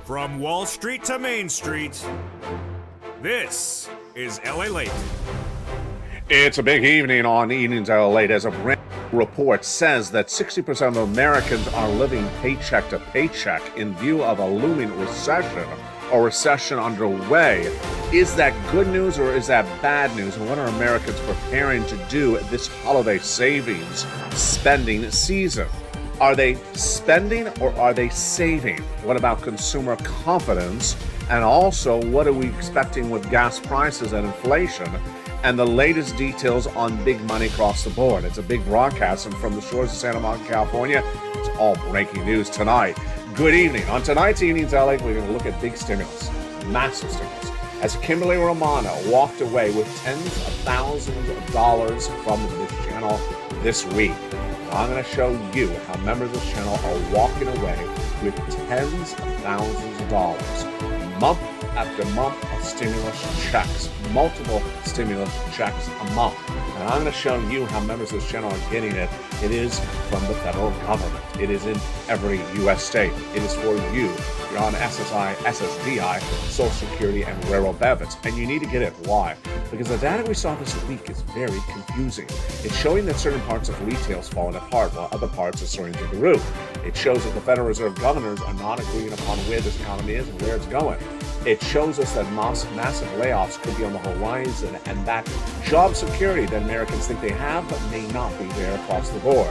From Wall Street to Main Street, this is LA Late. It's a big evening on Evenings LA Late as a brand new report says that 60% of Americans are living paycheck to paycheck in view of a looming recession or recession underway. Is that good news or is that bad news? And what are Americans preparing to do this holiday savings spending season? Are they spending or are they saving? What about consumer confidence? And also, what are we expecting with gas prices and inflation? And the latest details on big money across the board. It's a big broadcast, and from the shores of Santa Monica, California, it's all breaking news tonight. Good evening. On tonight's Evenings LA, we're going to look at big stimulus, massive stimulus, as Kimberly Romano walked away with tens of thousands of dollars from this channel this week. I'm going to show you how members of this channel are walking away with tens of thousands of dollars, month after month of stimulus checks, multiple stimulus checks a month. And I'm going to show you how members of this channel are getting it. It is from the federal government. It is in every U.S. state. It is for you. You're on SSI, SSDI, Social Security, and railroad benefits. And you need to get it. Why? Because the data we saw this week is very confusing. It's showing that certain parts of retail is falling apart while other parts are soaring through the roof. It shows that the Federal Reserve governors are not agreeing upon where this economy is and where it's going. It shows us that massive layoffs could be on the horizon and that job security that Americans think they have but may not be there across the board.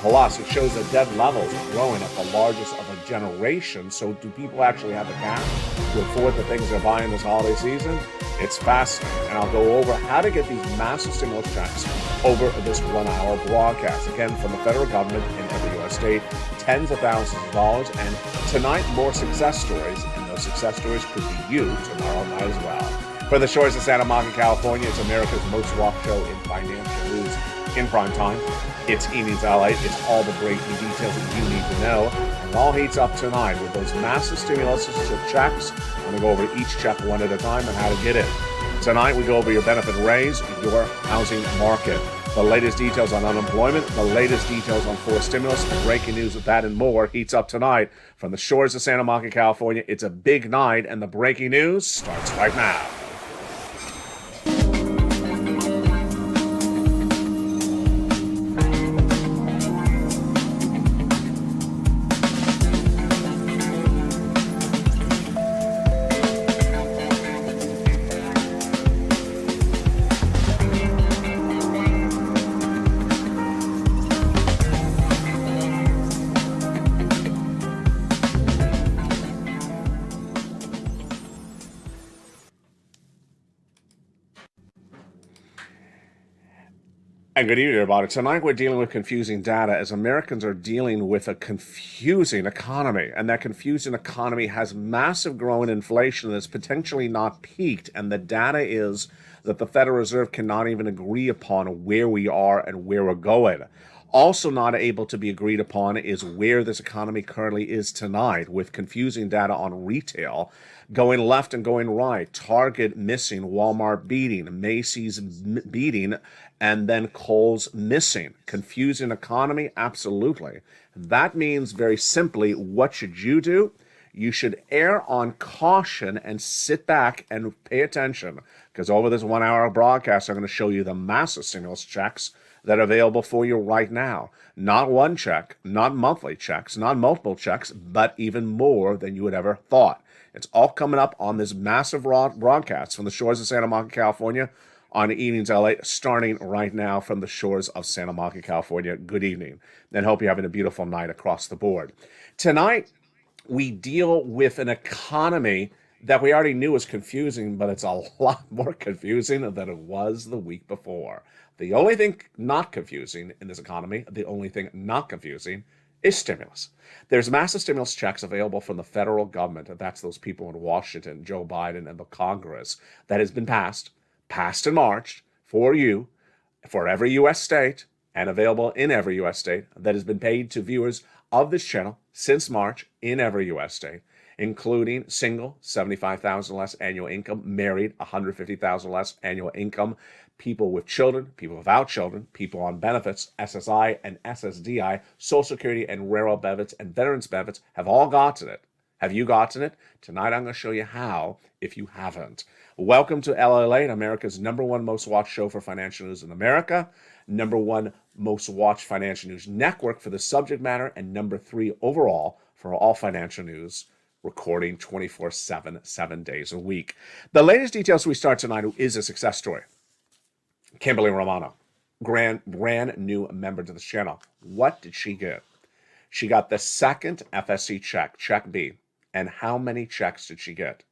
Plus, it shows that debt levels are growing at the largest of a generation. So do people actually have the cash to afford the things they're buying this holiday season? It's fascinating. And I'll go over how to get these massive stimulus checks over this 1 hour broadcast. Again, from the federal government in every U.S. state, tens of thousands of dollars. And tonight, more success stories. And those success stories could be you tomorrow night as well. For the shores of Santa Monica, California, it's America's most watched show in financial news in prime time. It's Evenings LA. It's all the breaking details that you need to know. And it all heats up tonight with those massive stimulus checks. I'm going to go over each check one at a time and how to get it. Tonight, we go over your benefit raise, your housing market, the latest details on unemployment, the latest details on forced stimulus, and breaking news of that and more heats up tonight. From the shores of Santa Monica, California, it's a big night, and the breaking news starts right now. And good evening, everybody. Tonight we're dealing with confusing data as Americans are dealing with a confusing economy. And that confusing economy has massive growing inflation that's potentially not peaked. And the data is that the Federal Reserve cannot even agree upon where we are and where we're going. Also not able to be agreed upon is where this economy currently is tonight, with confusing data on retail going left and going right. Target missing, Walmart beating, Macy's beating, and then Kohl's missing. Confusing economy? Absolutely. That means very simply, what should you do? You should err on caution and sit back and pay attention, because over this 1 hour broadcast, I'm going to show you the massive stimulus checks that are available for you right now. Not one check, not monthly checks, not multiple checks, but even more than you would ever thought. It's all coming up on this massive broadcast from the shores of Santa Monica, California, on Evenings LA, starting right now from the shores of Santa Monica, California. Good evening, and hope you're having a beautiful night across the board. Tonight, we deal with an economy that we already knew was confusing, but it's a lot more confusing than it was the week before. The only thing not confusing in this economy, the only thing not confusing, is stimulus. There's massive stimulus checks available from the federal government, and that's those people in Washington, Joe Biden, and the Congress, that has been passed in March for you, for every U.S. state, and available in every U.S. state, that has been paid to viewers of this channel since March in every U.S. state, including single, $75,000 less annual income, married, $150,000 less annual income, people with children, people without children, people on benefits, SSI and SSDI, Social Security and railroad benefits and veterans benefits have all gotten it. Have you gotten it? Tonight I'm going to show you how if you haven't. Welcome to LA Late, America's #1 most watched show for financial news in America, #1 most watched financial news network for the subject matter, and #3 overall for all financial news, recording 24/7, 7 days a week. The latest details we start tonight is a success story. Kimberly Romano, brand new member to this channel. What did she get? She got the second FSC check, Check B. And how many checks did she get?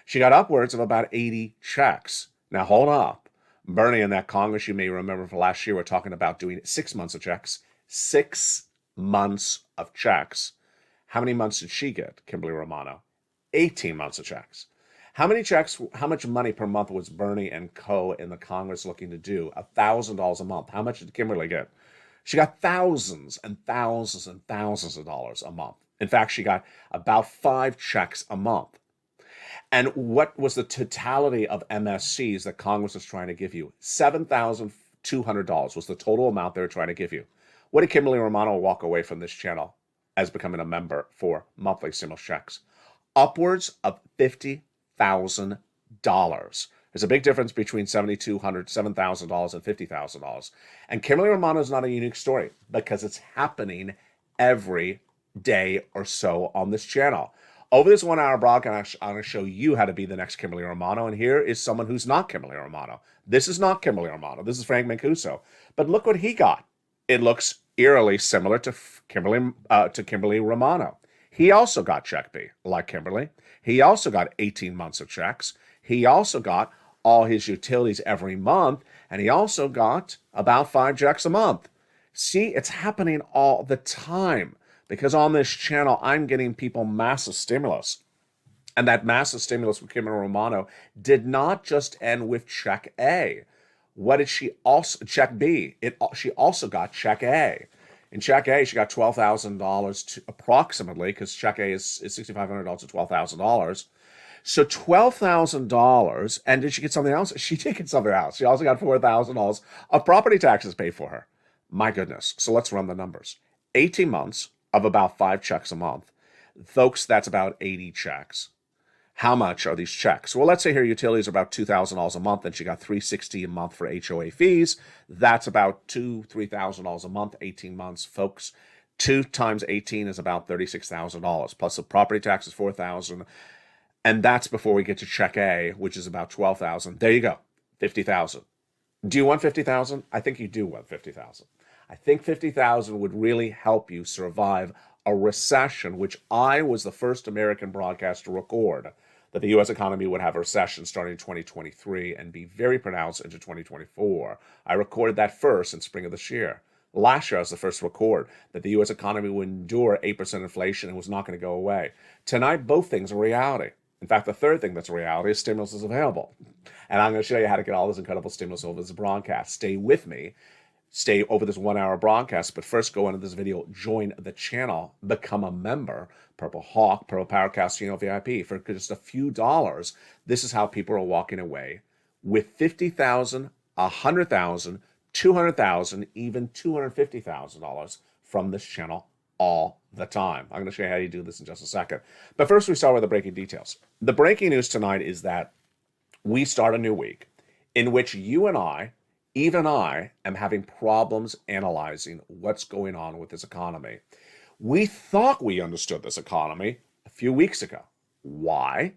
She got upwards of about 80 checks. Now, hold up. Bernie and that Congress, you may remember from last year, were talking about doing 6 months of checks. 6 months of checks. How many months did she get, Kimberly Romano? 18 months of checks. How many checks, how much money per month was Bernie and co. in the Congress looking to do? $1,000 a month. How much did Kimberly get? She got thousands and thousands and thousands of dollars a month. In fact, she got about 5 checks a month. And what was the totality of MSCs that Congress was trying to give you? $7,200 was the total amount they were trying to give you. What did Kimberly Romano walk away from this channel as becoming a member for monthly stimulus checks? Upwards of $50,000. There's a big difference between $7,200, $7,000, and $50,000. And Kimberly Romano is not a unique story because it's happening every day or so on this channel. Over this 1 hour broadcast, I'm going to show you how to be the next Kimberly Romano. And here is someone who's not Kimberly Romano. This is not Kimberly Romano. This is Frank Mancuso. But look what he got. It looks eerily similar to Kimberly Romano. He also got Check B, like Kimberly. He also got 18 months of checks. He also got all his utilities every month. And he also got about 5 checks a month. See, it's happening all the time. Because on this channel, I'm getting people massive stimulus. And that massive stimulus with Kimberly Romano did not just end with Check A. What did she also, Check B? She also got Check A. In Check A, she got $12,000 approximately, because Check A is $6,500 to $12,000. So $12,000, and did she get something else? She did get something else. She also got $4,000 of property taxes paid for her. My goodness. So let's run the numbers. 18 months of about 5 checks a month. Folks, that's about 80 checks. How much are these checks? Well, let's say her utilities are about $2,000 a month, and she got $360 a month for HOA fees. That's about $3,000 a month, 18 months, folks. 2 times 18 is about $36,000, plus the property tax is $4,000, and that's before we get to Check A, which is about $12,000. There you go, $50,000. Do you want $50,000? I think you do want $50,000. I think $50,000 would really help you survive a recession, which I was the first American broadcaster to record, that the U.S. economy would have a recession starting in 2023 and be very pronounced into 2024. I recorded that first in spring of this year. Last year, I was the first to record that the U.S. economy would endure 8% inflation and was not going to go away. Tonight, both things are reality. In fact, the third thing that's a reality is stimulus is available. And I'm going to show you how to get all this incredible stimulus over this broadcast. Stay with me. Stay over this 1 hour broadcast, but first go into this video, join the channel, become a member, Purple Hawk, Purple Power Casino VIP. For just a few dollars, this is how people are walking away with $50,000, $100,000, $200,000, even $250,000 from this channel all the time. I'm going to show you how you do this in just a second. But first, we start with the breaking details. The breaking news tonight is that we start a new week in which you and I, even I, am having problems analyzing what's going on with this economy. We thought we understood this economy a few weeks ago. Why?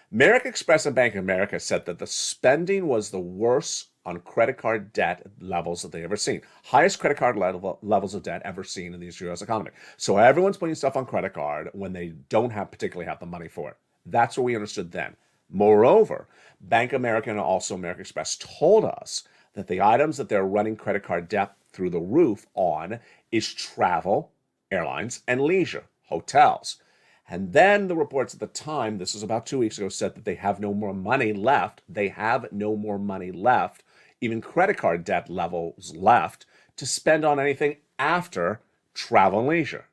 American Express and Bank of America said that the spending was the worst on credit card debt levels that they've ever seen. Highest credit card levels of debt ever seen in the U.S. economy. So everyone's putting stuff on credit card when they don't particularly have the money for it. That's what we understood then. Moreover, Bank of America and also American Express told us that the items that they're running credit card debt through the roof on is travel, airlines, and leisure, hotels. And then the reports at the time, this was about 2 weeks ago, said that they have no more money left. They have no more money left, even credit card debt levels left, to spend on anything after travel and leisure.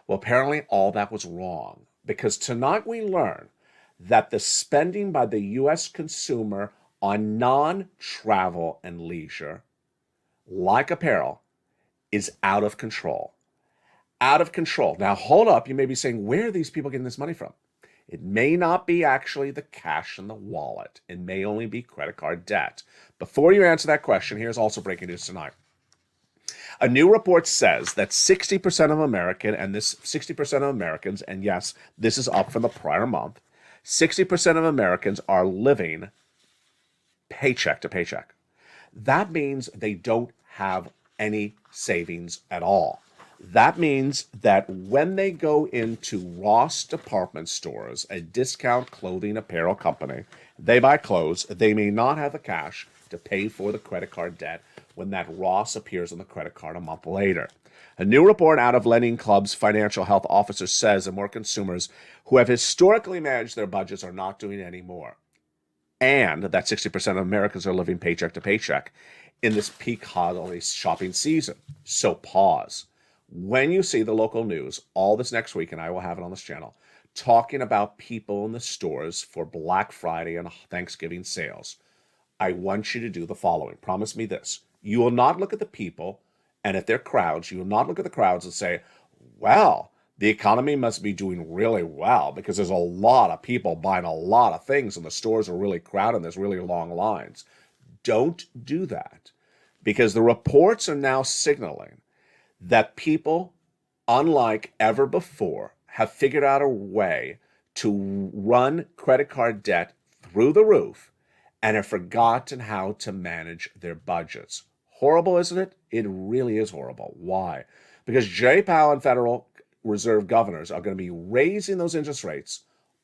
Well, apparently all that was wrong, because tonight we learn that the spending by the U.S. consumer on non-travel and leisure, like apparel, is out of control. Out of control. Now, hold up. You may be saying, where are these people getting this money from? It may not be actually the cash in the wallet. It may only be credit card debt. Before you answer that question, here's also breaking news tonight. A new report says that 60% of this 60% of Americans, and yes, this is up from the prior month, 60% of Americans are living paycheck to paycheck. That means they don't have any savings at all. That means that when they go into Ross department stores, a discount clothing apparel company, they buy clothes, they may not have the cash to pay for the credit card debt when that Ross appears on the credit card a month later. A new report out of Lending Club's financial health officer says that more consumers who have historically managed their budgets are not doing anymore, and that 60% of Americans are living paycheck to paycheck in this peak holiday shopping season. So pause. When you see the local news all this next week, and I will have it on this channel, talking about people in the stores for Black Friday and Thanksgiving sales, I want you to do the following. Promise me this. You will not look at the people, and if they're crowds, you will not look at the crowds and say, well, the economy must be doing really well because there's a lot of people buying a lot of things and the stores are really crowded and there's really long lines. Don't do that, because the reports are now signaling that people, unlike ever before, have figured out a way to run credit card debt through the roof and have forgotten how to manage their budgets. Horrible, isn't it? It really is horrible. Why? Because Jay Powell and Federal Reserve governors are going to be raising those interest rates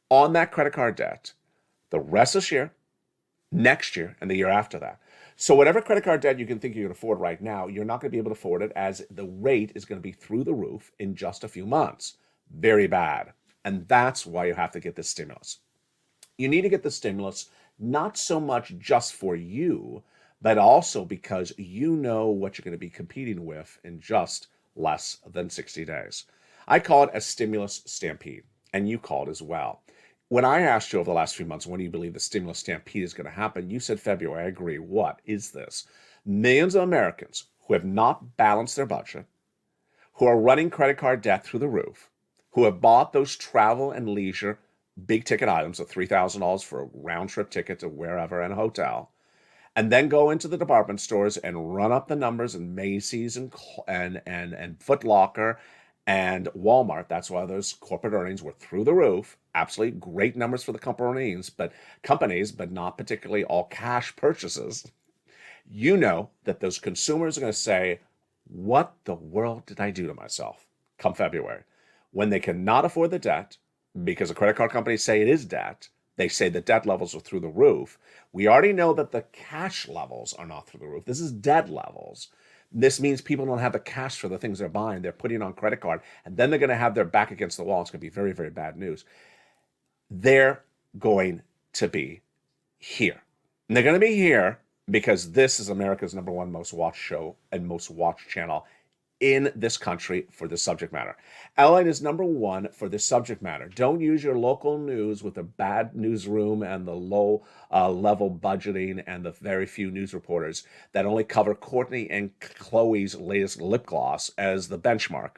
on that credit card debt the rest of this year, next year, and the year after that. So whatever credit card debt you can think you can afford right now, you're not going to be able to afford it, as the rate is going to be through the roof in just a few months. Very bad. And that's why you have to get this stimulus. You need to get the stimulus not so much just for you, but also because you know what you're going to be competing with in just less than 60 days. I call it a stimulus stampede, and you call it as well. When I asked you over the last few months, when do you believe the stimulus stampede is going to happen? You said February. I agree. What is this? Millions of Americans who have not balanced their budget, who are running credit card debt through the roof, who have bought those travel and leisure big ticket items of $3,000 for a round trip ticket to wherever and a hotel, and then go into the department stores and run up the numbers in Macy's and Foot Locker and Walmart. That's why those corporate earnings were through the roof. Absolutely great numbers for the companies, but not particularly all cash purchases. You know that those consumers are going to say, what the world did I do to myself come February? When they cannot afford the debt, because the credit card companies say it is debt, they say the debt levels are through the roof. We already know that the cash levels are not through the roof. This is debt levels. This means people don't have the cash for the things they're buying. They're putting it on credit card, and then they're going to have their back against the wall. It's going to be very, very bad news. They're going to be here. And they're going to be here because this is America's #1 most watched show and most watched channel in this country for this subject matter. LA is #1 for this subject matter. Don't use your local news with the bad newsroom and the low level budgeting and the very few news reporters that only cover Courtney and Chloe's latest lip gloss as the benchmark.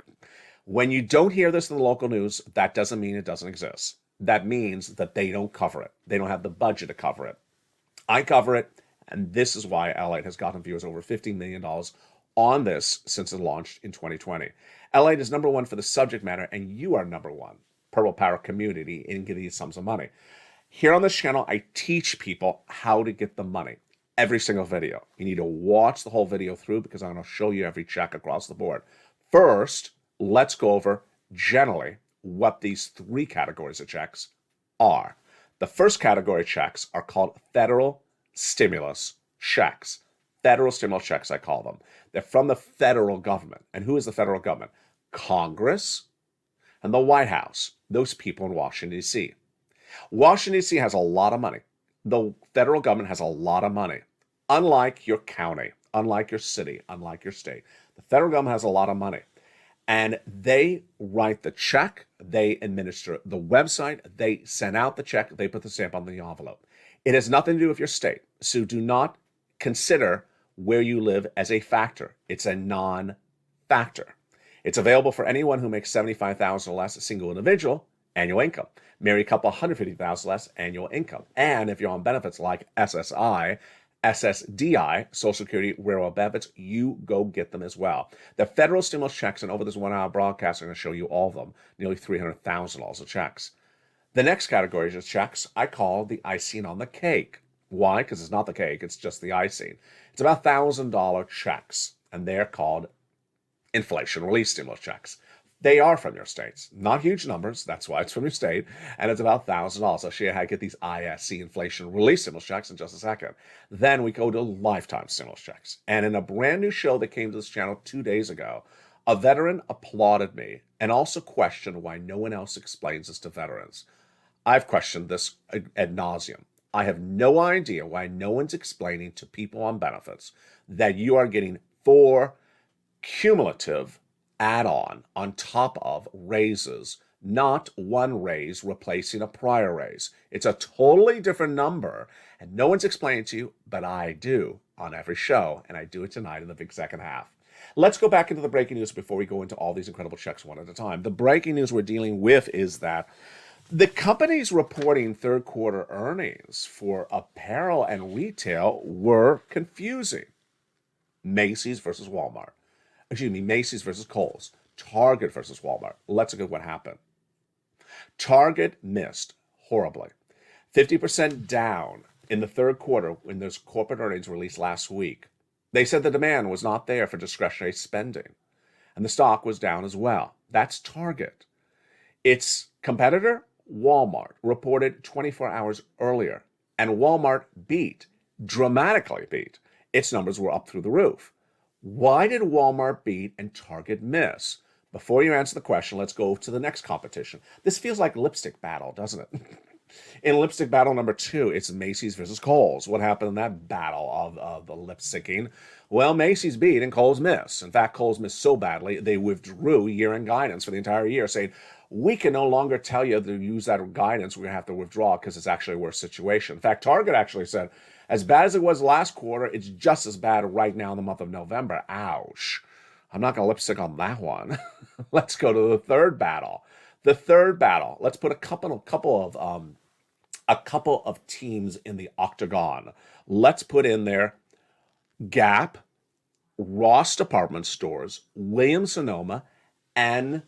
When you don't hear this in the local news, that doesn't mean it doesn't exist. That means that they don't cover it. They don't have the budget to cover it. I cover it, and this is why LA has gotten viewers over $15 million on this since it launched in 2020. LA is #1 for the subject matter, and you are #1, Purple Power community, in getting these sums of money. Here on this channel, I teach people how to get the money. Every single video. You need to watch the whole video through because I'm going to show you every check across the board. First, let's go over generally what these 3 categories of checks are. The first category of checks are called federal stimulus checks. Federal stimulus checks, I call them. They're from the federal government. And who is the federal government? Congress and the White House. Those people in Washington, D.C. Washington, D.C. has a lot of money. The federal government has a lot of money. Unlike your county, unlike your city, unlike your state, the federal government has a lot of money. And they write the check, they administer the website, they send out the check, they put the stamp on the envelope. It has nothing to do with your state. So do not consider where you live as a factor. It's a non-factor. It's available for anyone who makes $75,000 or less, a single individual, annual income. Married couple, $150,000 less annual income. And if you're on benefits like SSI, SSDI, Social Security, railroad benefits, you go get them as well. The federal stimulus checks, and over this 1 hour broadcast, I'm going to show you all of them, nearly $300,000 of checks. The next category is checks I call the icing on the cake. Why? Because it's not the cake, it's just the icing. It's about $1,000 checks, and they're called inflation relief stimulus checks. They are from your states. Not huge numbers, that's why it's from your state, and it's about $1,000. I'll show you how to get these ISC inflation relief stimulus checks in just a second. Then we go to lifetime stimulus checks. And in a brand new show that came to this channel 2 days ago, a veteran applauded me and also questioned why no one else explains this to veterans. I've questioned this ad nauseum. I have no idea why no one's explaining to people on benefits that you are getting 4 cumulative add-on on top of raises, not one raise replacing a prior raise. It's a totally different number, and no one's explaining to you, but I do on every show, and I do it tonight in the big second half. Let's go back into the breaking news before we go into all these incredible checks one at a time. The breaking news we're dealing with is that the companies reporting third quarter earnings for apparel and retail were confusing. Macy's versus Walmart. Macy's versus Kohl's. Target versus Walmart. Let's look at what happened. Target missed horribly. 50% down in the third quarter when those corporate earnings released last week. They said the demand was not there for discretionary spending. And the stock was down as well. That's Target. Its competitor, Walmart, reported 24 hours earlier. And Walmart dramatically beat. Its numbers were up through the roof. Why did Walmart beat and Target miss? Before you answer the question, let's go to the next competition. This feels like lipstick battle, doesn't it? In lipstick battle number 2, it's Macy's versus Kohl's. What happened in that battle of the lip syncing? Well, Macy's beat and Kohl's missed. In fact, Kohl's missed so badly, they withdrew year-end guidance for the entire year, saying, we can no longer tell you to use that guidance. We're going to have to withdraw because it's actually a worse situation. In fact, Target actually said, as bad as it was last quarter, it's just as bad right now in the month of November. Ouch. I'm not going to lipstick on that one. Let's go to the third battle. The third battle. Let's put a couple of teams in the octagon. Let's put in there Gap, Ross Department Stores, Williams-Sonoma, and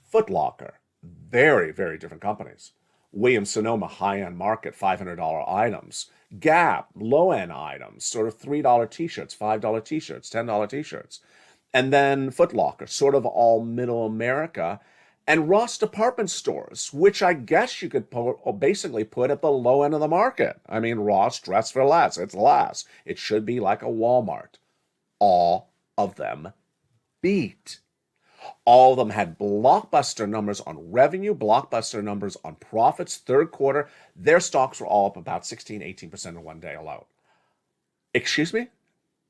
Foot Locker. Very, very different companies. Williams-Sonoma, high-end market, $500 items. Gap, low-end items, sort of $3 t-shirts, $5 t-shirts, $10 t-shirts. And then Foot Locker, sort of all middle America. And Ross Department Stores, which I guess you could basically put at the low end of the market. I mean, Ross, dress for less. It's less. It should be like a Walmart. All of them beat. All of them had blockbuster numbers on revenue, blockbuster numbers on profits. Third quarter, their stocks were all up about 16, 18% in one day alone. Excuse me?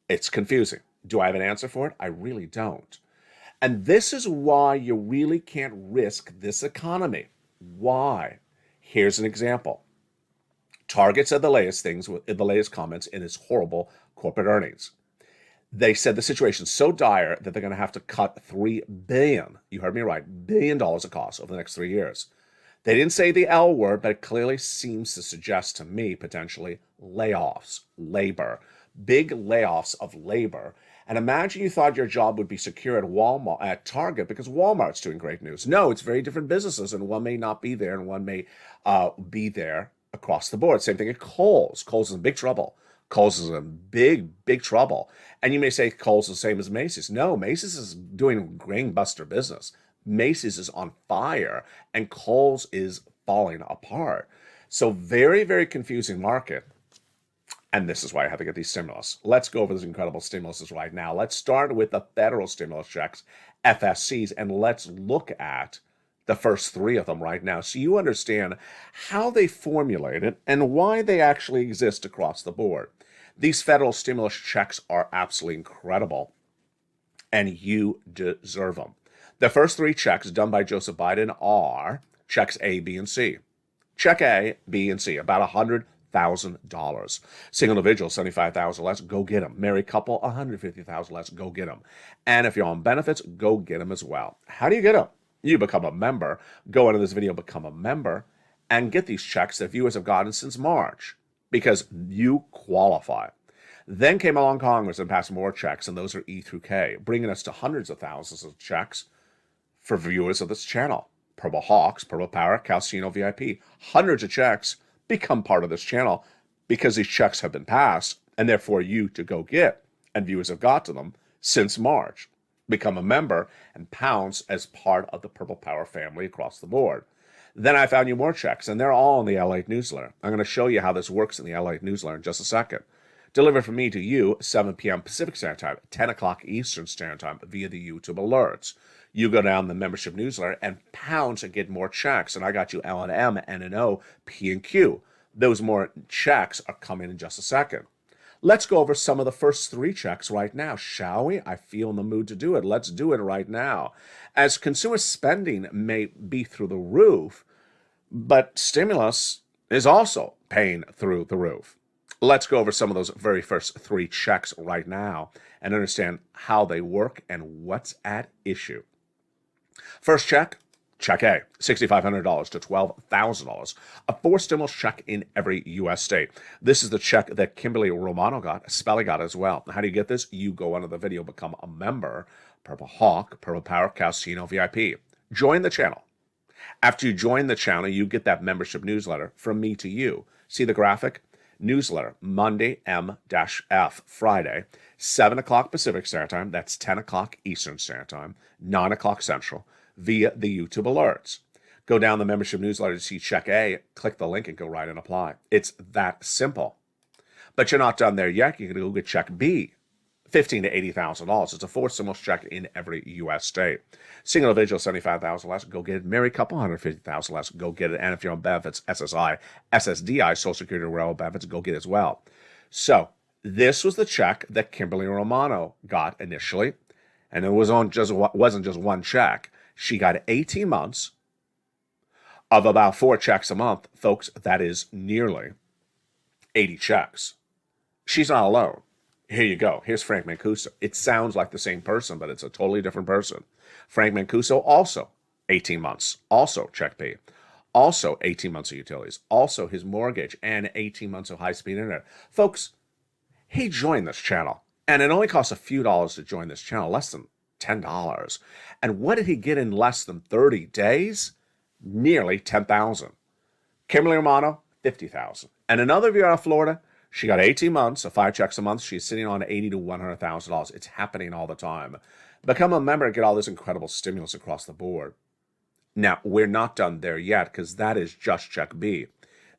It's confusing. Do I have an answer for it? I really don't. And this is why you really can't risk this economy. Why? Here's an example. Target said the latest comments in its horrible corporate earnings. They said the situation's so dire that they're going to have to cut $3 billion, you heard me right, $1 billion of costs over the next 3 years. They didn't say the L word, but it clearly seems to suggest to me, potentially, layoffs, labor, big layoffs of labor. And imagine you thought your job would be secure at Target because Walmart's doing great news. No, it's very different businesses, and one may not be there, and one may be there across the board. Same thing at Kohl's. Kohl's is in big trouble. Kohl's is in big, big trouble. And you may say Kohl's is the same as Macy's. No, Macy's is doing grain-buster business. Macy's is on fire, and Kohl's is falling apart. So very, very confusing market. And this is why I have to get these stimulus. Let's go over these incredible stimuluses right now. Let's start with the federal stimulus checks, FSCs, and let's look at the first 3 of them right now so you understand how they formulated and why they actually exist across the board. These federal stimulus checks are absolutely incredible, and you deserve them. The first 3 checks done by Joseph Biden are checks A, B, and C. Check A, B, and C, about $100,000. Single individual, $75,000 less, go get them. Married couple, $150,000 less, go get them. And if you're on benefits, go get them as well. How do you get them? You become a member. Go into this video, become a member, and get these checks that viewers have gotten since March because you qualify. Then came along Congress and passed more checks, and those are E through K, bringing us to hundreds of thousands of checks for viewers of this channel. Purple Hawks, Purple Power, Calcino VIP. Hundreds of checks become part of this channel because these checks have been passed, and therefore you to go get, and viewers have got to them since March. Become a member and pounce as part of the Purple Power family across the board. Then I found you more checks, and they're all in the L8 newsletter. I'm going to show you how this works in the L8 newsletter in just a second. Delivered from me to you, 7 p.m. Pacific Standard Time, 10 o'clock Eastern Standard Time via the YouTube alerts. You go down the membership newsletter and pounce and get more checks. And I got you L and M, N and O, P and Q. Those more checks are coming in just a second. Let's go over some of the first 3 checks right now, shall we? I feel in the mood to do it. Let's do it right now. As consumer spending may be through the roof, but stimulus is also paying through the roof. Let's go over some of those very first 3 checks right now and understand how they work and what's at issue. First check, check A, $6,500 to $12,000, a 4-stimulus check in every U.S. state. This is the check that Kimberly Romano got, Spelly got as well. How do you get this? You go under the video, become a member, Purple Hawk, Purple Power, Calcino VIP. Join the channel. After you join the channel, you get that membership newsletter from me to you. See the graphic? Newsletter, Monday M-F, Friday, 7 o'clock Pacific Standard Time, that's 10 o'clock Eastern Standard Time, 9 o'clock Central, via the YouTube alerts. Go down the membership newsletter to see check A, click the link and go right and apply. It's that simple. But you're not done there yet. You can go get check B, $15,000 to $80,000. It's a 4-stimulus check in every U.S. state. Single individual, $75,000 less, go get it. Married couple, $150,000 less, go get it. And if you're on benefits, SSI, SSDI, Social Security Railroad benefits, go get it as well. So this was the check that Kimberly Romano got initially, and it wasn't just one check. She got 18 months of about 4 checks a month. Folks, that is nearly 80 checks. She's not alone. Here you go. Here's Frank Mancuso. It sounds like the same person, but it's a totally different person. Frank Mancuso, also 18 months. Also check B. Also 18 months of utilities. Also his mortgage and 18 months of high-speed internet. Folks, he joined this channel, and it only costs a few dollars to join this channel, less than $10. And what did he get in less than 30 days? Nearly $10,000. Kimberly Romano, $50,000. And another viewer out of Florida, she got 18 months of 5 checks a month. She's sitting on $80,000 to $100,000. It's happening all the time. Become a member and get all this incredible stimulus across the board. Now, we're not done there yet because that is just check B.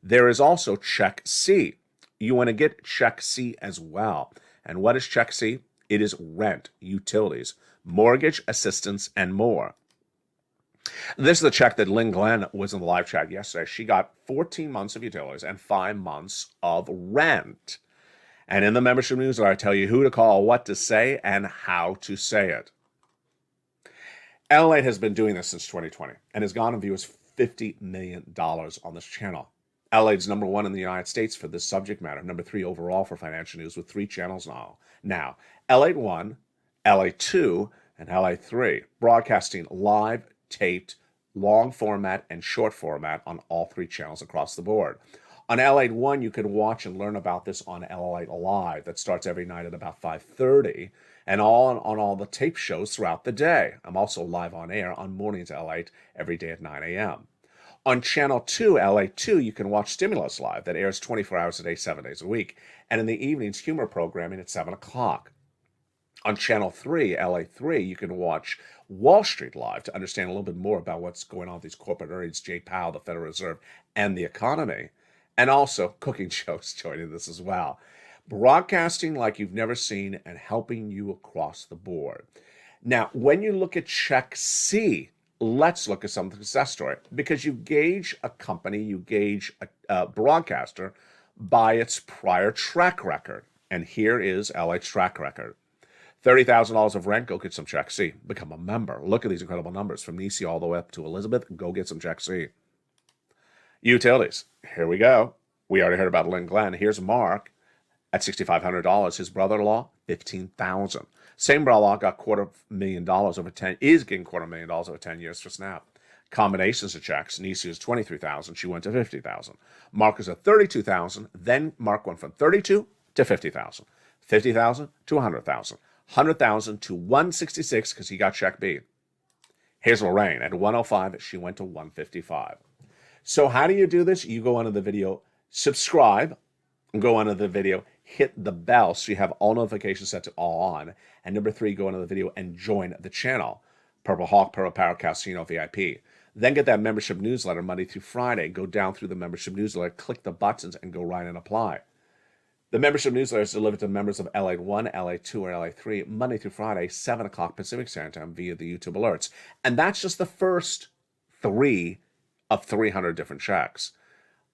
There is also check C. You want to get check C as well. And what is check C? It is rent, utilities, mortgage assistance, and more. This is the check that Lynn Glenn was in the live chat yesterday. She got 14 months of utilities and 5 months of rent. And in the membership newsletter, I tell you who to call, what to say, and how to say it. L8 has been doing this since 2020 and has gone and views $50 million on this channel. L8 is number 1 in the United States for this subject matter, number 3 overall for financial news with 3 channels now. L8 1, L8 2, and L8 3, broadcasting live, taped, long format, and short format on all 3 channels across the board. On L8 1, you can watch and learn about this on L8 Live. That starts every night at about 5:30, and on all the tape shows throughout the day. I'm also live on air on Mornings L8 every day at 9 a.m. On Channel 2, L8 2, you can watch Stimulus Live. That airs 24 hours a day, 7 days a week. And in the evenings, humor programming at 7 o'clock. On Channel 3, L8 3, you can watch Wall Street Live to understand a little bit more about what's going on with these corporate earnings, Jay Powell, the Federal Reserve, and the economy. And also cooking shows joining this as well. Broadcasting like you've never seen and helping you across the board. Now, when you look at check C, let's look at some success story, because you gauge a company, you gauge a broadcaster by its prior track record. And here is L8's track record. $30,000 of rent, go get some check C. Become a member. Look at these incredible numbers from Nisi all the way up to Elizabeth. Go get some check C. Utilities. Here we go. We already heard about Lynn Glenn. Here's Mark at $6,500. His brother-in-law, $15,000. Same brother-in-law got $250,000 over 10, is getting $250,000 over 10 years for Snap. Combinations of checks. Nisi is $23,000. She went to $50,000. Mark is at $32,000. Then Mark went from $32,000 to $50,000. $50,000 to $100,000. $100,000 to $166 because he got check B. Here's Lorraine at $105. She went to $155. So how do you do this? You go onto the video, subscribe, go onto the video, hit the bell so you have all notifications set to all on. And number 3, go onto the video and join the channel. Purple Hawk, Purple Power Casino VIP. Then get that membership newsletter Monday through Friday. Go down through the membership newsletter, click the buttons, and go right and apply. The membership newsletter is delivered to members of LA1, LA2, or LA3 Monday through Friday, 7 o'clock Pacific Standard Time via the YouTube alerts. And that's just the first 3 of 300 different checks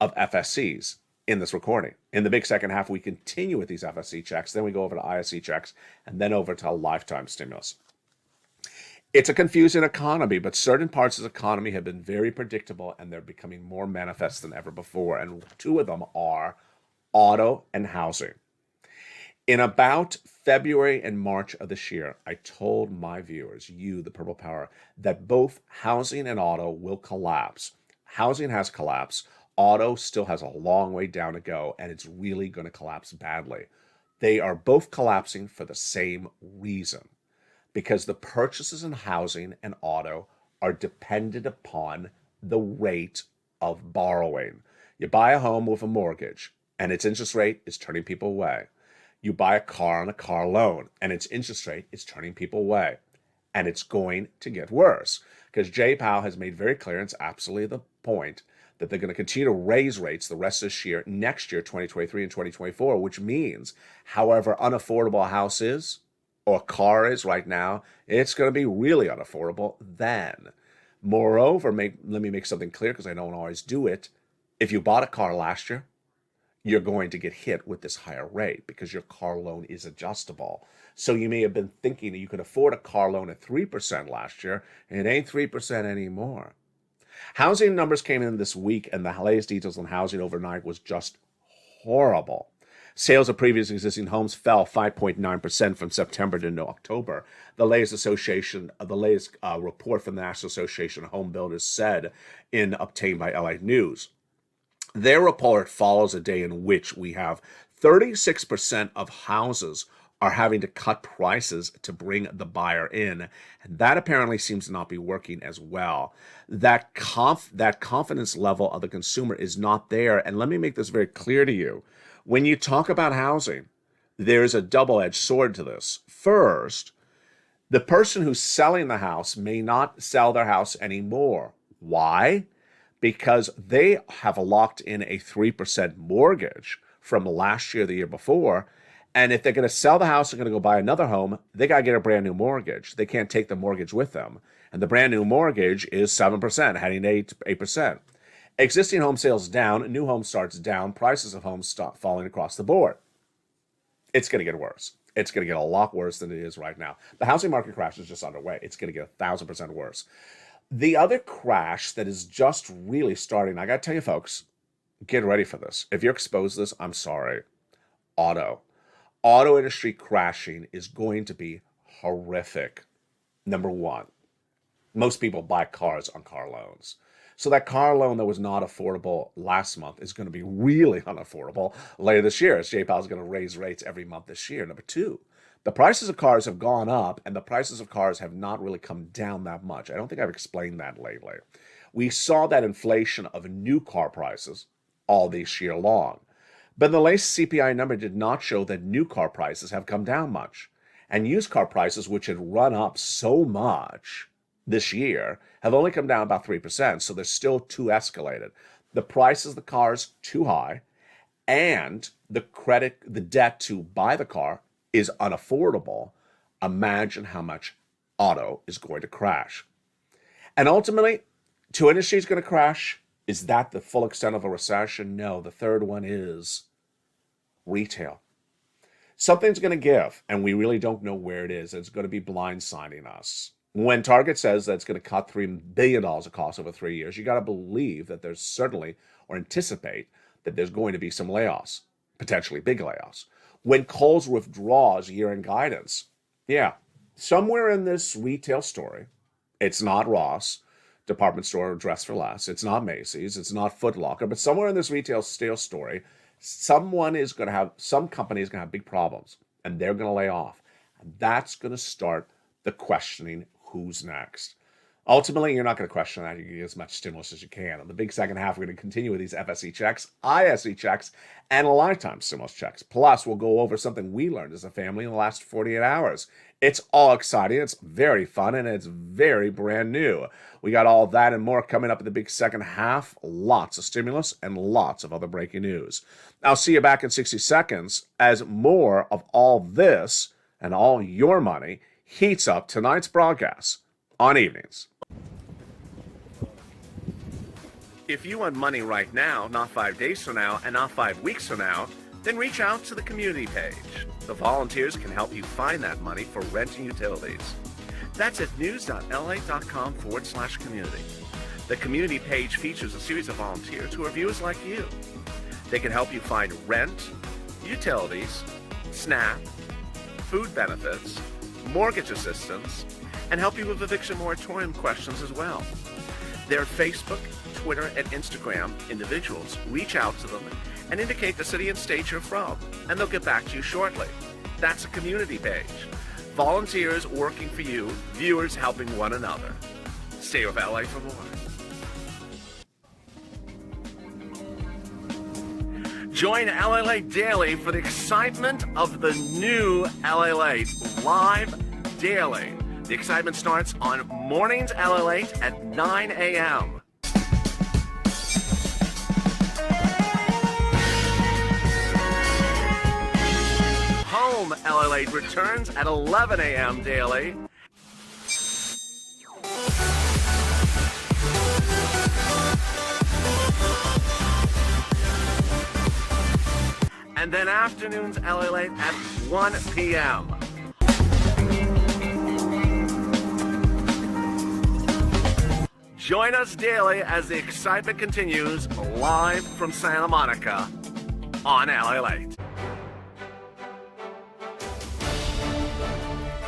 of FSCs in this recording. In the big second half, we continue with these FSC checks. Then we go over to ISC checks and then over to lifetime stimulus. It's a confusing economy, but certain parts of the economy have been very predictable and they're becoming more manifest than ever before. And 2 of them are auto and housing. In about February and March of this year, I told my viewers, you, the Purple Power, that both housing and auto will collapse. Housing has collapsed. Auto still has a long way down to go, and it's really going to collapse badly. They are both collapsing for the same reason, because the purchases in housing and auto are dependent upon the rate of borrowing. You buy a home with a mortgage, and its interest rate is turning people away. You buy a car on a car loan, and its interest rate is turning people away. And it's going to get worse, because Jay Powell has made very clear, and it's absolutely the point, that they're going to continue to raise rates the rest of this year, next year, 2023 and 2024, which means however unaffordable a house is or a car is right now, it's going to be really unaffordable then. Moreover, let me make something clear because I don't always do it. If you bought a car last year, you're going to get hit with this higher rate because your car loan is adjustable. So you may have been thinking that you could afford a car loan at 3% last year, and it ain't 3% anymore. Housing numbers came in this week, and the latest details on housing overnight was just horrible. Sales of previous existing homes fell 5.9% from September to October. The latest report from the National Association of Home Builders said, obtained by LA News. Their report follows a day in which we have 36% of houses are having to cut prices to bring the buyer in. And that apparently seems to not be working as well. That confidence level of the consumer is not there. And let me make this very clear to you. When you talk about housing, there's a double-edged sword to this. First, the person who's selling the house may not sell their house anymore. Why? Because they have locked in a 3% mortgage from last year, the year before. And if they're going to sell the house, they're going to go buy another home, they got to get a brand new mortgage. They can't take the mortgage with them. And the brand new mortgage is 7%, heading to 8%. Existing home sales down, new home starts down, prices of homes stop falling across the board. It's going to get worse. It's going to get a lot worse than it is right now. The housing market crash is just underway. It's going to get 1,000% worse. The other crash that is just really starting, I got to tell you folks, get ready for this. If you're exposed to this, I'm sorry. Auto industry crashing is going to be horrific. Number 1, most people buy cars on car loans. So that car loan that was not affordable last month is going to be really unaffordable later this year, as Jay Powell is going to raise rates every month this year. Number 2, the prices of cars have gone up, and the prices of cars have not really come down that much. I don't think I've explained that lately. We saw that inflation of new car prices all this year long. But the latest CPI number did not show that new car prices have come down much. And used car prices, which had run up so much this year, have only come down about 3%, so they're still too escalated. The prices of the cars too high, and the debt to buy the car is unaffordable. Imagine how much auto is going to crash. And ultimately, 2 industries going to crash. Is that the full extent of a recession? No. The third one is retail. Something's going to give, and we really don't know where it is. It's going to be blindsiding us. When Target says that it's going to cut $3 billion of costs over 3 years, you got to believe that there's certainly, or anticipate, that there's going to be some layoffs, potentially big layoffs. When Kohl's withdraws year-end guidance, yeah, somewhere in this retail story, it's not Ross, department store dress for less. It's not Macy's. It's not Foot Locker. But somewhere in this retail sales story, some company is going to have big problems, and they're going to lay off. And that's going to start the questioning, who's next? Ultimately, you're not going to question that. You can get as much stimulus as you can. In the big second half, we're going to continue with these FSE checks, ISE checks, and lifetime stimulus checks. Plus, we'll go over something we learned as a family in the last 48 hours. It's all exciting, it's very fun, and it's very brand new. We got all that and more coming up in the big second half. Lots of stimulus and lots of other breaking news. I'll see you back in 60 seconds as more of all this and all your money heats up tonight's broadcast on Evenings. If you want money right now, not 5 days from now, and not 5 weeks from now, then reach out to the community page. The volunteers can help you find that money for rent and utilities. That's at news.la.com/community. The community page features a series of volunteers who are viewers like you. They can help you find rent, utilities, SNAP, food benefits, mortgage assistance, and help you with eviction moratorium questions as well. Their Facebook, Twitter, and Instagram individuals reach out to them and indicate the city and state you're from, and they'll get back to you shortly. That's a community page. Volunteers working for you, viewers helping one another. Stay with LA for more. Join LA Late Daily for the excitement of the new LA Late live daily. The excitement starts on mornings LA Late at 9 a.m. Home LA Late returns at 11 a.m. daily. And then afternoons LA Late at 1 p.m. Join us daily as the excitement continues live from Santa Monica on LA Late.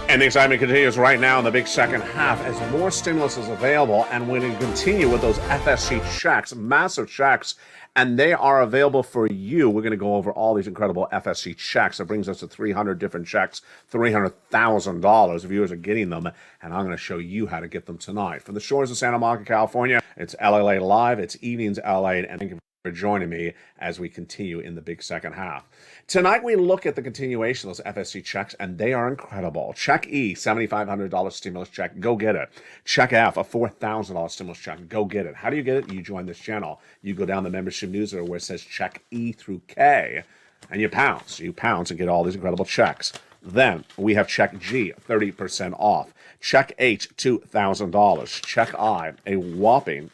And the excitement continues right now in the big second half as more stimulus is available, and we're going to continue with those FSC checks, massive checks, and they are available for you. We're going to go over all these incredible FSC checks. It brings us to 300 different checks, $300,000. Viewers are getting them, and I'm going to show you how to get them tonight. From the shores of Santa Monica, California, it's LA Live, it's Evenings LA, and thank you for joining me as we continue in the big second half. Tonight we look at the continuation of those FSC checks, and they are incredible. Check E, $7,500 stimulus check, go get it. Check F, a $4,000 stimulus check, go get it. How do you get it? You join this channel. You go down the membership newsletter where it says check E through K, and you pounce. You pounce and get all these incredible checks. Then we have check G, 30% off. Check H, $2,000. Check I, a whopping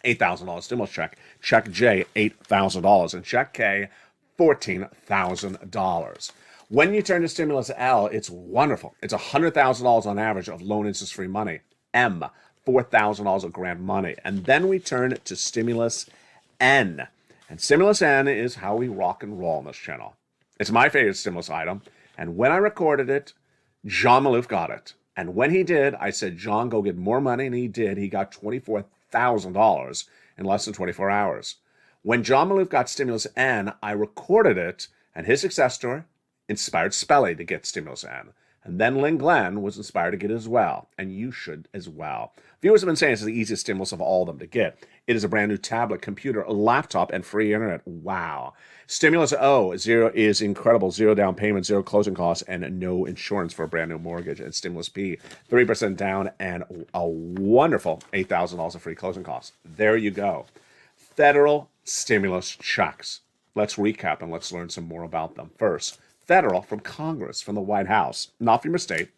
$8,000 stimulus check. Check J, $8,000. And check K, $14,000. When you turn to stimulus L, it's wonderful. It's $100,000 on average of loan interest-free money. M, $4,000 of grant money. And then we turn to stimulus N. And stimulus N is how we rock and roll on this channel. It's my favorite stimulus item. And when I recorded it, John Maloof got it. And when he did, I said, John, go get more money. And he did. He got $24,000 in less than 24 hours. When John Maloof got stimulus N, I recorded it, and his success story inspired Spelly to get stimulus N. And then Lynn Glenn was inspired to get it as well, and you should as well. Viewers have been saying it's the easiest stimulus of all of them to get. It is a brand new tablet, computer, a laptop, and free internet. Wow. Stimulus O zero is incredible. Zero down payment, zero closing costs, and no insurance for a brand new mortgage. And Stimulus P, 3% down and a wonderful $8,000 of free closing costs. There you go. Federal stimulus checks. Let's recap and let's learn some more about them. First, federal from Congress, from the White House, not from your state.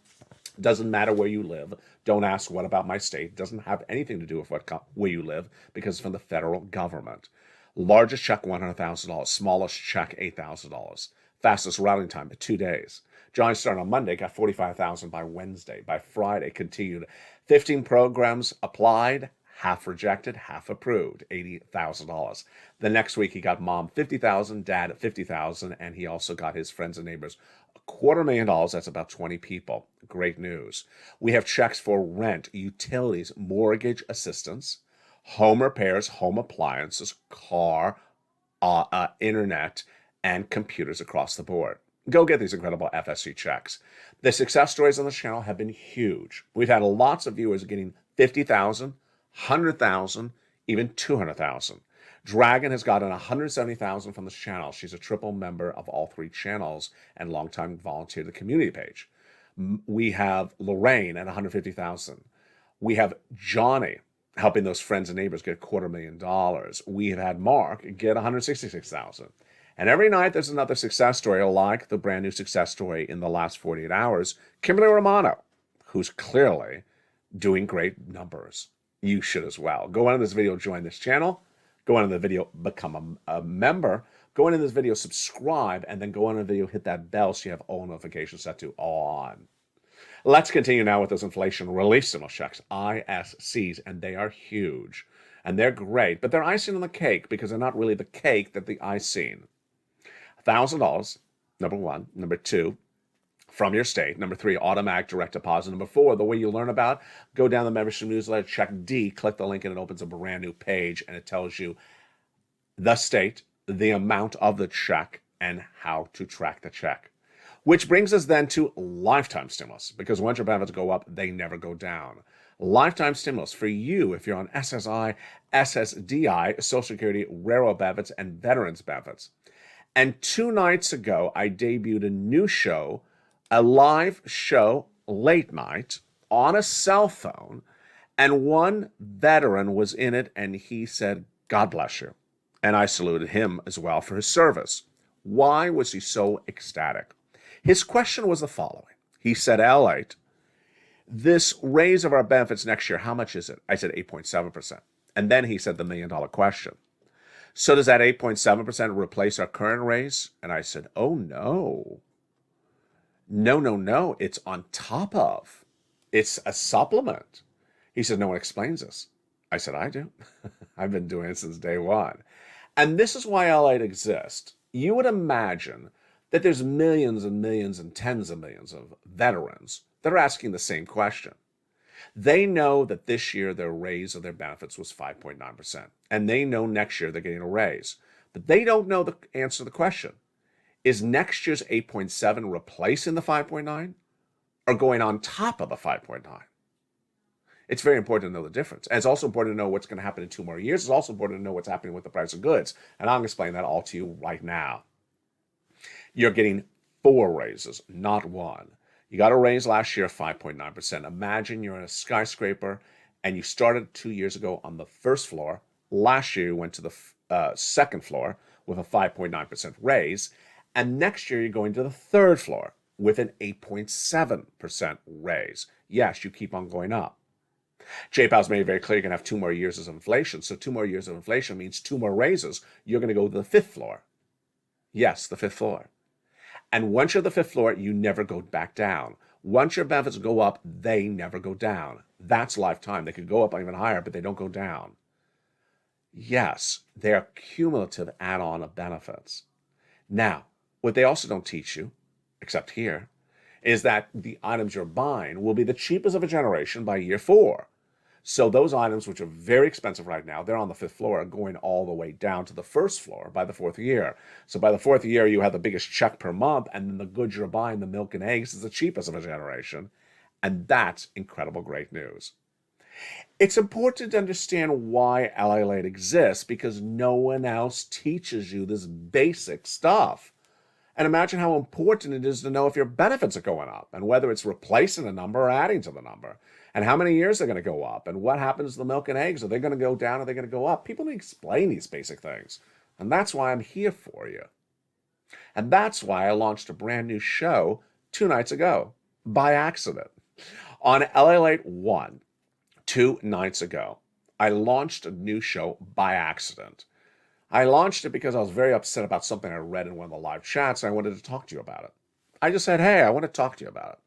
Doesn't matter where you live. Don't ask what about my state. Doesn't have anything to do with where you live because it's from the federal government. Largest check, $100,000. Smallest check, $8,000. Fastest routing time, 2 days. Johnny started on Monday, got $45,000 by Wednesday. By Friday, continued. 15 programs applied. half rejected, half approved, $80,000. The next week he got mom $50,000, dad $50,000, and he also got his friends and neighbors $250,000. That's about 20 people. Great news. We have checks for rent, utilities, mortgage assistance, home repairs, home appliances, car, internet, and computers across the board. Go get these incredible FSC checks. The success stories on this channel have been huge. We've had lots of viewers getting 50,000, 100,000, even 200,000. Dragon has gotten 170,000 from this channel. She's a triple member of all three channels and longtime volunteer to the community page. We have Lorraine at 150,000. We have Johnny helping those friends and neighbors get $250,000. We have had Mark get 166,000. And every night there's another success story, like the brand new success story in the last 48 hours, Kimberly Romano, who's clearly doing great numbers. You should as well. Go into this video, join this channel. Go into the video, become a member. Go into this video, subscribe, and then go into the video, hit that bell so you have all notifications set to all on. Let's continue now with those inflation relief stimulus checks, ISCs, and they are huge. And they're great, but they're icing on the cake because they're not really the cake that the icing. $1,000, number one. Number two, from your state. Number three, automatic direct deposit. Number four, the way you learn about, go down the membership newsletter, check D, click the link, and it opens a brand new page, and it tells you the state, the amount of the check, and how to track the check. Which brings us then to lifetime stimulus, because once your benefits go up, they never go down. Lifetime stimulus for you if you're on SSI, SSDI, Social Security, railroad benefits, and veterans benefits. And 2 nights ago, I debuted a new show, a live show, late night, on a cell phone, and one veteran was in it, and he said, "God bless you." And I saluted him as well for his service. Why was he so ecstatic? His question was the following. He said, L8, this raise of our benefits next year, how much is it? I said 8.7%. And then he said the million-dollar question. So does that 8.7% replace our current raise? And I said, oh, no. No. It's on top of. It's a supplement. He said, no one explains this. I said, I do. I've been doing it since day one. And this is why L8 exists. You would imagine that there's millions and millions and tens of millions of veterans that are asking the same question. They know that this year their raise of their benefits was 5.9%. And they know next year they're getting a raise. But they don't know the answer to the question. Is next year's 8.7 replacing the 5.9 or going on top of the 5.9? It's very important to know the difference. And it's also important to know what's going to happen in 2 more years. It's also important to know what's happening with the price of goods. And I'm going to explain that all to you right now. You're getting 4 raises, not 1. You got a raise last year, 5.9%. Imagine you're in a skyscraper and you started 2 years ago on the first floor. Last year, you went to the second floor with a 5.9% raise. And next year, you're going to the third floor with an 8.7% raise. Yes, you keep on going up. JPAL's made it very clear you're going to have 2 more years of inflation. So 2 more years of inflation means 2 more raises. You're going to go to the 5th floor. Yes, the 5th floor. And once you're at the 5th floor, you never go back down. Once your benefits go up, they never go down. That's lifetime. They could go up even higher, but they don't go down. Yes, they are cumulative add-on of benefits. Now, what they also don't teach you, except here, is that the items you're buying will be the cheapest of a generation by year 4. So those items, which are very expensive right now, they're on the 5th floor, are going all the way down to the 1st floor by the 4th year. So by the 4th year, you have the biggest check per month, and then the goods you're buying, the milk and eggs, is the cheapest of a generation. And that's incredible great news. It's important to understand why LA8 exists, because no one else teaches you this basic stuff. And imagine how important it is to know if your benefits are going up, and whether it's replacing a number or adding to the number, and how many years they're going to go up, and what happens to the milk and eggs. Are they going to go down? Are they going to go up? People need to explain these basic things. And that's why I'm here for you. And that's why I launched a brand new show 2 nights ago, by accident. On LA8 1, 2 nights ago, I launched a new show by accident. I launched it because I was very upset about something I read in one of the live chats, and I wanted to talk to you about it. I just said, hey, I want to talk to you about it.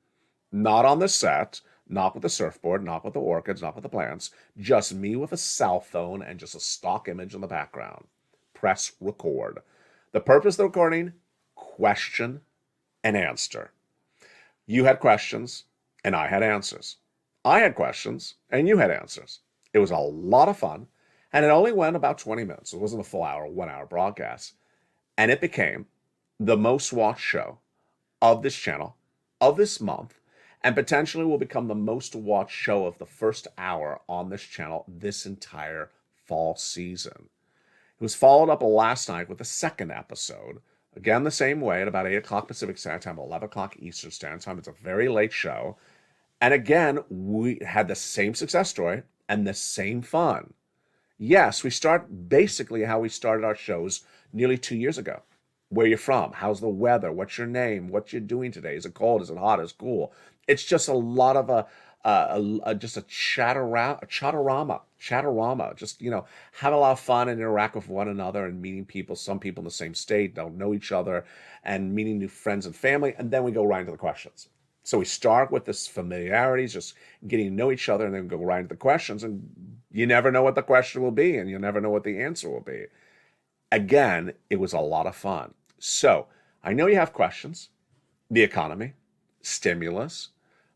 Not on the set, not with the surfboard, not with the orchids, not with the plants, just me with a cell phone and just a stock image in the background. Press record. The purpose of the recording, question and answer. You had questions and I had answers. I had questions and you had answers. It was a lot of fun, and it only went about 20 minutes. It wasn't a full hour, 1 hour broadcast. And it became the most watched show of this channel, of this month, and potentially will become the most watched show of the first hour on this channel this entire fall season. It was followed up last night with a second episode, again the same way, at about 8 o'clock Pacific Standard Time, 11 o'clock Eastern Standard Time. It's a very late show. And again, we had the same success story and the same fun. Yes, we start basically how we started our shows nearly 2 years ago. Where you're from, how's the weather, what's your name, what you're doing today, is it cold, is it hot, is it cool? It's just a lot of just a chatterama, just, have a lot of fun and interact with one another and meeting people, some people in the same state, don't know each other, and meeting new friends and family, and then we go right into the questions. So we start with this familiarity, just getting to know each other, and then go right into the questions, and you never know what the question will be, and you never know what the answer will be. Again, it was a lot of fun. So I know you have questions. The economy, stimulus,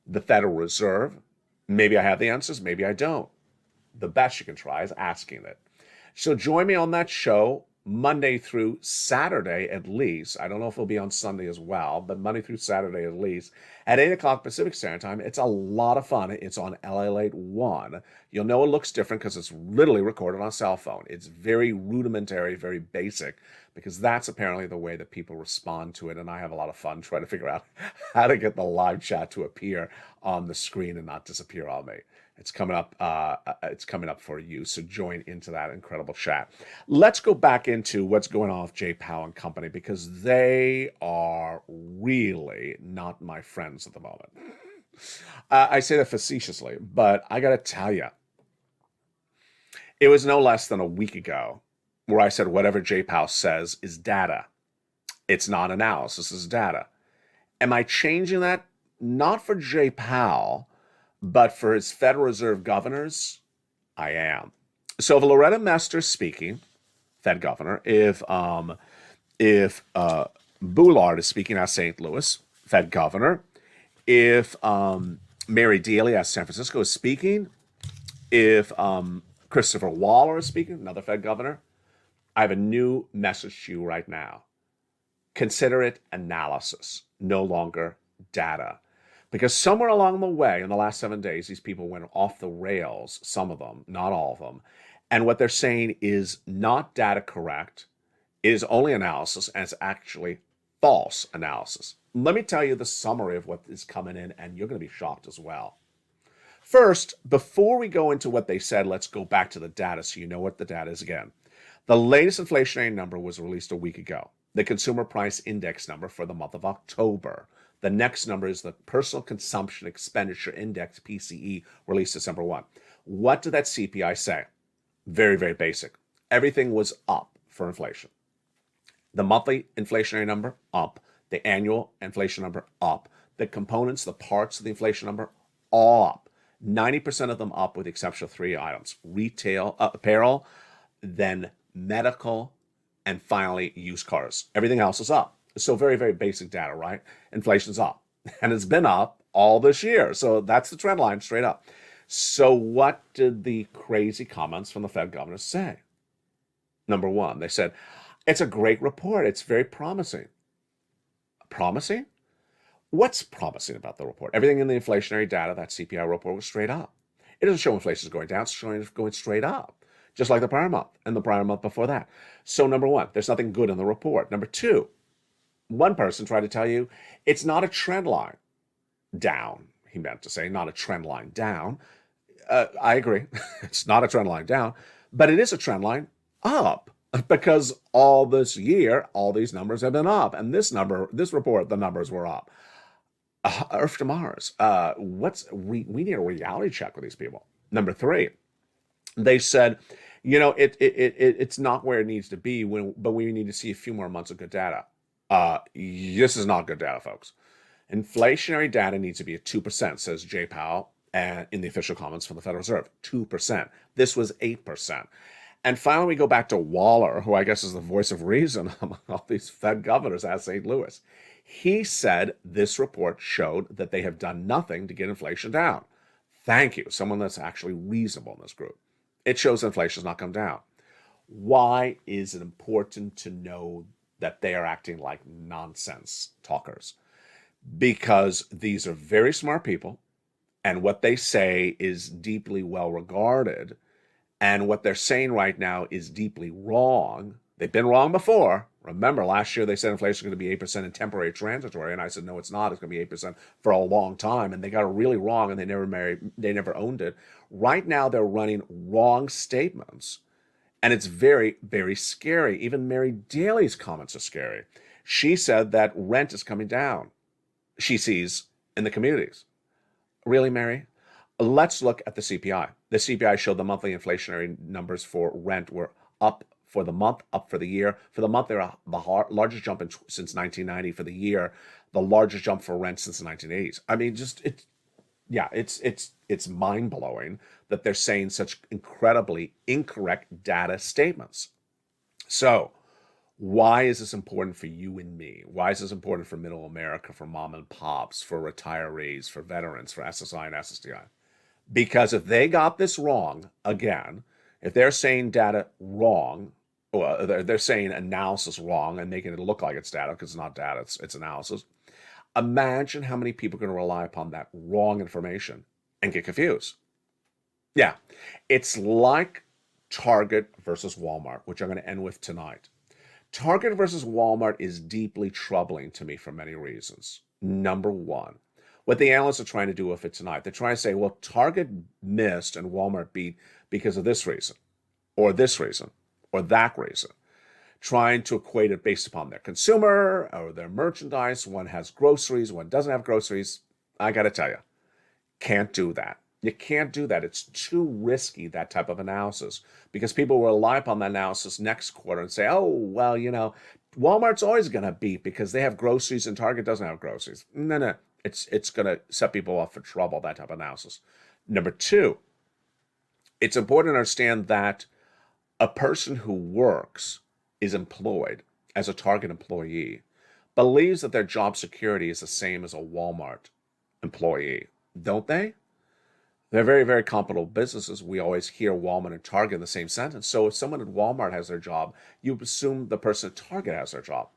the Federal Reserve. Maybe I have the answers, maybe I don't. The best you can try is asking it. So join me on that show Monday through Saturday at least. I don't know if it'll be on Sunday as well, but Monday through Saturday at least at 8 o'clock Pacific Standard Time. It's a lot of fun. It's on LA Late 1. You'll know it looks different because it's literally recorded on a cell phone. It's very rudimentary, very basic, because that's apparently the way that people respond to it. And I have a lot of fun trying to figure out how to get the live chat to appear on the screen and not disappear on me. It's coming up. It's coming up for you. So join into that incredible chat. Let's go back into what's going on with Jay Powell and company, because they are really not my friends at the moment. I say that facetiously, but I got to tell you, it was no less than a week ago where I said whatever Jay Powell says is data. It's not analysis, it's data. Am I changing that? Not for Jay Powell, but for his Federal Reserve governors, I am. So if Loretta Mester's speaking, Fed governor, if Boulard is speaking as St. Louis, Fed governor, if Mary Daly as San Francisco is speaking, if Christopher Waller is speaking, another Fed governor, I have a new message to you right now. Consider it analysis, no longer data. Because somewhere along the way, in the last 7 days, these people went off the rails, some of them, not all of them. And what they're saying is not data correct. It is only analysis, and it's actually false analysis. Let me tell you the summary of what is coming in, and you're going to be shocked as well. First, before we go into what they said, let's go back to the data so you know what the data is again. The latest inflationary number was released a week ago, the Consumer Price Index number for the month of October. The next number is the Personal Consumption Expenditure Index, PCE, released December 1. What did that CPI say? Very, very basic. Everything was up for inflation. The monthly inflationary number, up. The annual inflation number, up. The components, the parts of the inflation number, all up. 90% of them up with the exception of 3 items. Retail, apparel, then medical, and finally used cars. Everything else is up. So very, very basic data, right? Inflation's up. And it's been up all this year. So that's the trend line, straight up. So what did the crazy comments from the Fed governors say? Number one, they said, it's a great report. It's very promising. Promising? What's promising about the report? Everything in the inflationary data, that CPI report, was straight up. It doesn't show inflation is going down. It's showing it going straight up, just like the prior month and the prior month before that. So number one, there's nothing good in the report. Number two, one person tried to tell you it's not a trend line down. He meant to say not a trend line down. I agree. It's not a trend line down, but it is a trend line up, because all this year, all these numbers have been up. And this report, the numbers were up. Earth to Mars. We need a reality check with these people. Number three, they said, it's not where it needs to be, but we need to see a few more months of good data. This is not good data, folks. Inflationary data needs to be at 2%, says Jay Powell, and in the official comments from the Federal Reserve, 2%. This was 8%. And finally, we go back to Waller, who I guess is the voice of reason among all these Fed governors at St. Louis. He said this report showed that they have done nothing to get inflation down. Thank you, someone that's actually reasonable in this group. It shows inflation has not come down. Why is it important to know that they are acting like nonsense talkers? Because these are very smart people, and what they say is deeply well regarded, and what they're saying right now is deeply wrong. They've been wrong before. Remember, last year they said inflation is going to be 8% and temporary transitory, and I said, no, it's not. It's going to be 8% for a long time, and they got it really wrong, and they never owned it. Right now, they're running wrong statements, and it's very, very scary. Even Mary Daly's comments are scary. She said that rent is coming down, she sees in the communities. Really, Mary? Let's look at the CPI. The CPI showed the monthly inflationary numbers for rent were up for the month, up for the year. For the month, they're the largest jump since 1990. For the year, the largest jump for rent since the 1980s. I mean, it's mind-blowing that they're saying such incredibly incorrect data statements. So, why is this important for you and me? Why is this important for middle America, for mom and pops, for retirees, for veterans, for SSI and SSDI? Because if they got this wrong, again, if they're saying data wrong, or they're saying analysis wrong and making it look like it's data, because it's not data, it's analysis, imagine how many people are going to rely upon that wrong information and get confused. Yeah, it's like Target versus Walmart, which I'm going to end with tonight. Target versus Walmart is deeply troubling to me for many reasons. Number one, what the analysts are trying to do with it tonight, they're trying to say, well, Target missed and Walmart beat because of this reason, or this reason, or that reason. Trying to equate it based upon their consumer or their merchandise. One has groceries, one doesn't have groceries. I got to tell you, can't do that. You can't do that. It's too risky, that type of analysis, because people will rely upon that analysis next quarter and say, oh, well, Walmart's always going to beat because they have groceries and Target doesn't have groceries. No. It's going to set people up for trouble, that type of analysis. Number two, it's important to understand that a person who works, is employed as a Target employee, believes that their job security is the same as a Walmart employee, don't they? They're very, very comparable businesses. We always hear Walmart and Target in the same sentence. So if someone at Walmart has their job, you assume the person at Target has their job.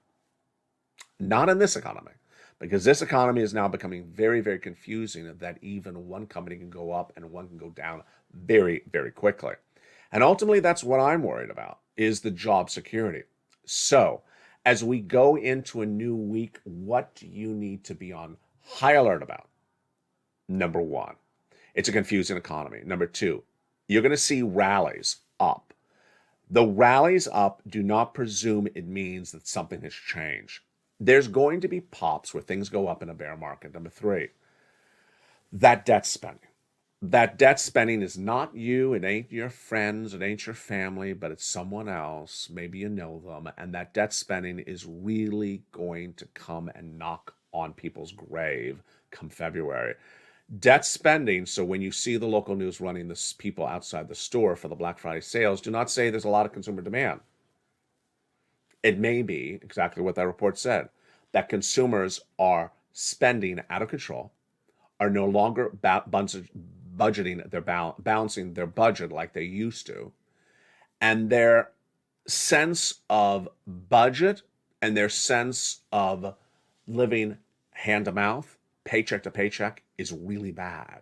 Not in this economy, because this economy is now becoming very, very confusing that even one company can go up and one can go down very, very quickly. And ultimately, that's what I'm worried about, is the job security. So as we go into a new week, what do you need to be on high alert about? Number one, it's a confusing economy. Number two, you're going to see rallies up. The rallies up do not presume it means that something has changed. There's going to be pops where things go up in a bear market. Number three, that debt spending. That debt spending is not you, it ain't your friends, it ain't your family, but it's someone else. Maybe you know them. And that debt spending is really going to come and knock on people's grave come February. Debt spending, so when you see the local news running the people outside the store for the Black Friday sales, do not say there's a lot of consumer demand. It may be exactly what that report said, that consumers are spending out of control, are no longer budgeting, they're balancing their budget like they used to, and their sense of budget and their sense of living hand to mouth, paycheck to paycheck, is really bad.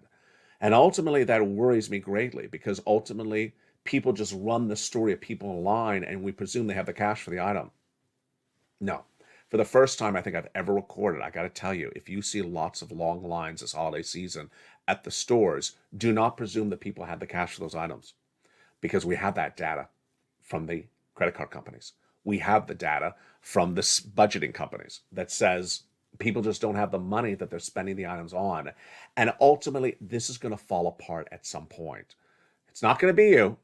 And ultimately, that worries me greatly, because ultimately, people just run the story of people in line and we presume they have the cash for the item. No. For the first time I think I've ever recorded, I got to tell you, if you see lots of long lines this holiday season at the stores, do not presume that people have the cash for those items, because we have that data from the credit card companies. We have the data from the budgeting companies that says people just don't have the money that they're spending the items on. And ultimately, this is going to fall apart at some point. It's not going to be you.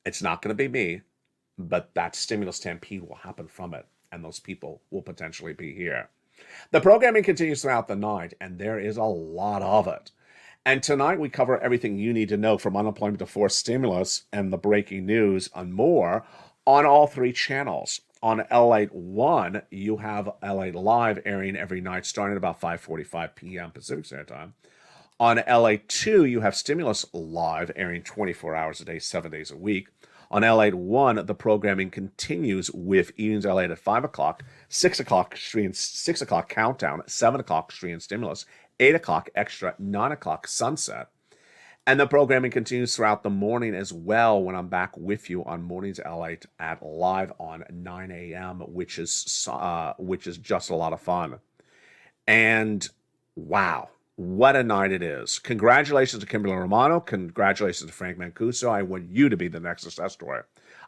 It's not going to be me. But that stimulus stampede will happen from it. And those people will potentially be here. The programming continues throughout the night, and there is a lot of it. And tonight we cover everything you need to know, from unemployment to forced stimulus and the breaking news and more, on all three channels. On L8-1, you have L8 Live airing every night starting at about 5:45 p.m. Pacific Standard Time. On LA2, you have Stimulus Live airing 24 hours a day, 7 days a week. On L8-1, the programming continues with Evenings LA at 5 o'clock, 6 o'clock stream, 6 o'clock Countdown, 7 o'clock Stream Stimulus, 8 o'clock Extra, 9 o'clock Sunset. And the programming continues throughout the morning as well when I'm back with you on Mornings LA at live on 9 a.m., which is just a lot of fun. And wow, what a night it is. Congratulations to Kimberly Romano. Congratulations to Frank Mancuso. I want you to be the next success story.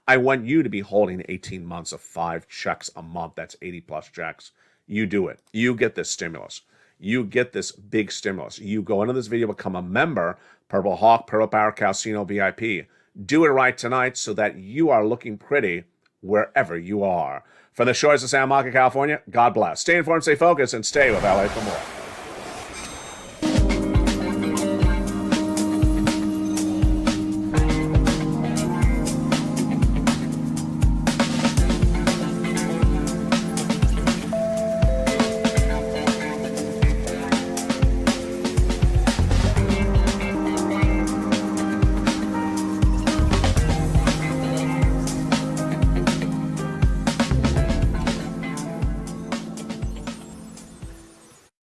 I want you to be holding 18 months of 5 checks a month. That's 80 plus checks. You do it. You get this stimulus. You get this big stimulus. You go into this video, become a member, Purple Hawk, Purple Power Casino VIP. Do it right tonight so that you are looking pretty wherever you are. From the shores of San Marcos, California, God bless. Stay informed, stay focused, and stay with LA for more.